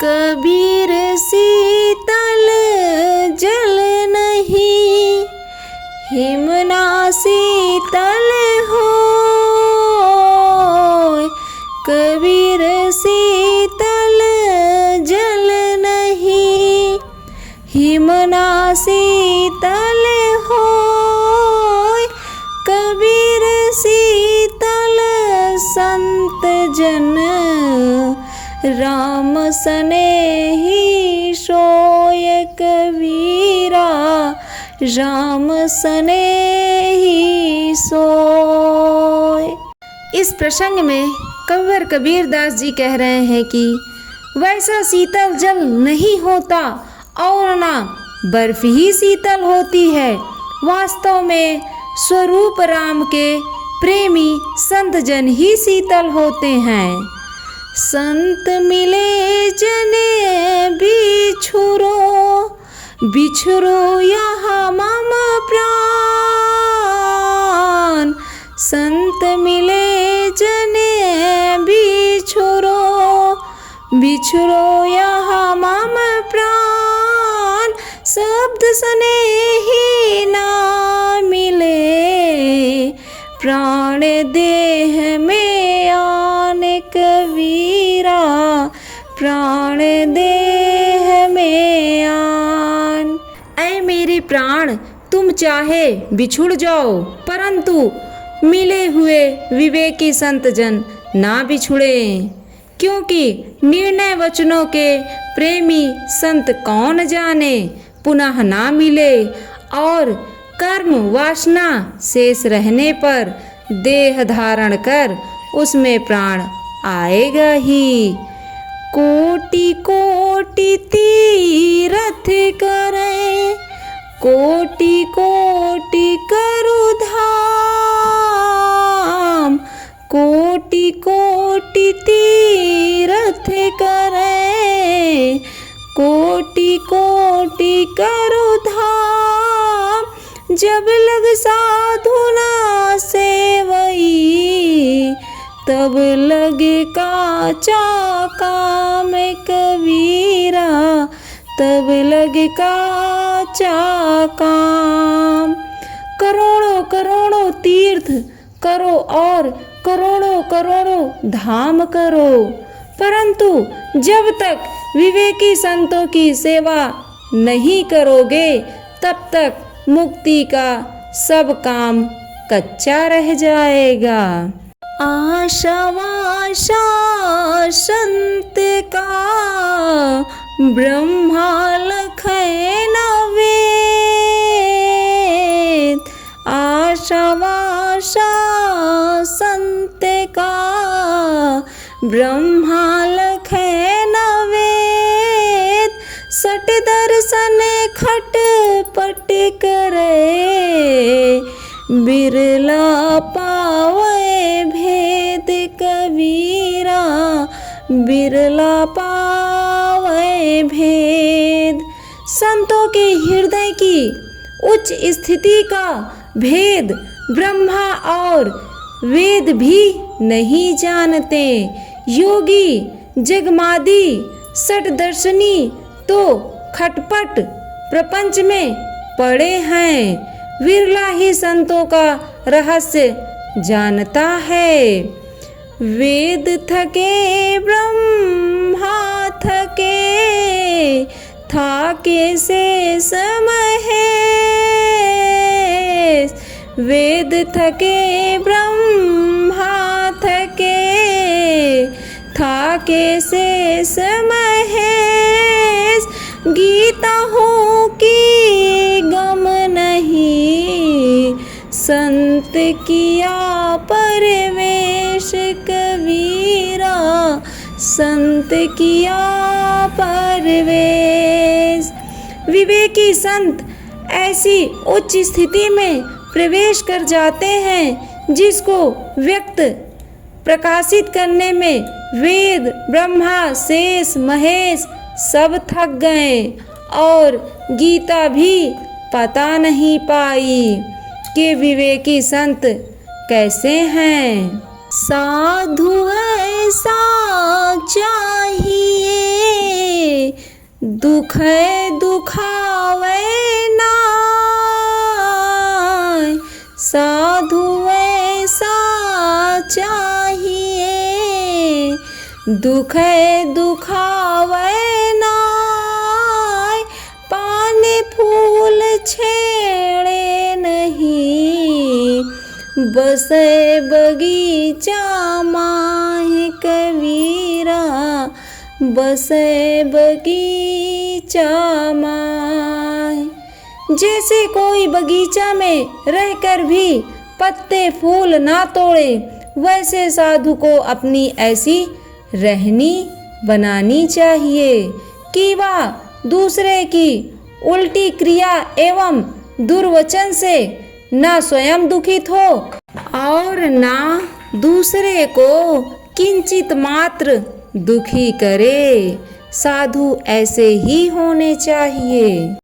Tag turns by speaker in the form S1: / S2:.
S1: कबीर शीतल जल नहीं, हिमना शीतल होय। कबीर शीतल जल नहीं, हिमना शीतल होय। कबीर शीतल संत जन, राम सनेही सोय। कबीरा राम सनेही सोय। इस प्रसंग में कविवर कबीरदास जी कह रहे हैं कि वैसा शीतल जल नहीं होता और ना बर्फ ही शीतल होती है। वास्तव में स्वरूप राम के प्रेमी संत जन ही शीतल होते हैं। संत मिले जने बिछुरो, बिछुरो यहाँ मम प्राण। संत मिले जने बिछुरो, बिछुरो यहाँ मम प्राण। शब्द स्नेही ना मिले, प्राण देह में आन। कबीरा प्राण देह में आन। ऐ मेरे प्राण, तुम चाहे बिछुड़ जाओ, परंतु मिले हुए विवेकी संत जन ना बिछुड़े, क्योंकि निर्णय वचनों के प्रेमी संत कौन जाने पुनः ना मिले, और कर्म वासना शेष रहने पर देह धारण कर उसमें प्राण आएगा ही। कोटि कोटि तीरथ करे, कोटि कोटि करु धाम। कोटि कोटि तीरथ करे, कोटि कोटि करु धाम। जब लग साधु ना सेवई, तब लगे काचा काम। कबीरा तब लगे काचा काम। करोड़ों करोड़ों तीर्थ करो और करोड़ों करोड़ों धाम करो, परंतु जब तक विवेकी संतों की सेवा नहीं करोगे, तब तक मुक्ति का सब काम कच्चा रह जाएगा। आशा वाशा संत का, ब्रह्मा लखै न वेद। आशा वाशा संत का, ब्रह्मा लखै न वेद। सट दर्शन खटपट करे, बिरला पावे भेद। कबीरा बिरला पावे भेद। संतों के हृदय की उच्च स्थिति का भेद ब्रह्मा और वेद भी नहीं जानते। योगी जगमादी सटदर्शनी तो खटपट प्रपंच में पड़े हैं, विरला ही संतों का रहस्य जानता है। वेद थके ब्रह्मा थके, थाके शेष महेश। वेद थके ब्रह्मा थके, थाके शेष महेश। गीता हो की गम नहीं, संत किया परवेश। कबीरा संत किया परवेश। विवेकी संत ऐसी उच्च स्थिति में प्रवेश कर जाते हैं जिसको व्यक्त प्रकाशित करने में वेद ब्रह्मा शेष महेश सब थक गए और गीता भी पता नहीं पाई कि विवेकी संत कैसे हैं। साधु ऐसा चाहिए दुखै दुखावे नाय, साधु ऐसा चाहिए। दुखै दुखावे नाय, पान फूल छेड़े नहीं। बसे बगीचा माहि कबीरा, बसे बगीचा माहि। जैसे कोई बगीचा में रहकर भी पत्ते फूल ना तोड़े, वैसे साधु को अपनी ऐसी रहनी बनानी चाहिए कि वह दूसरे की उल्टी क्रिया एवं दुर्वचन से न स्वयं दुखित हो और न दूसरे को किंचित मात्र दुखी करे। साधु ऐसे ही होने चाहिए।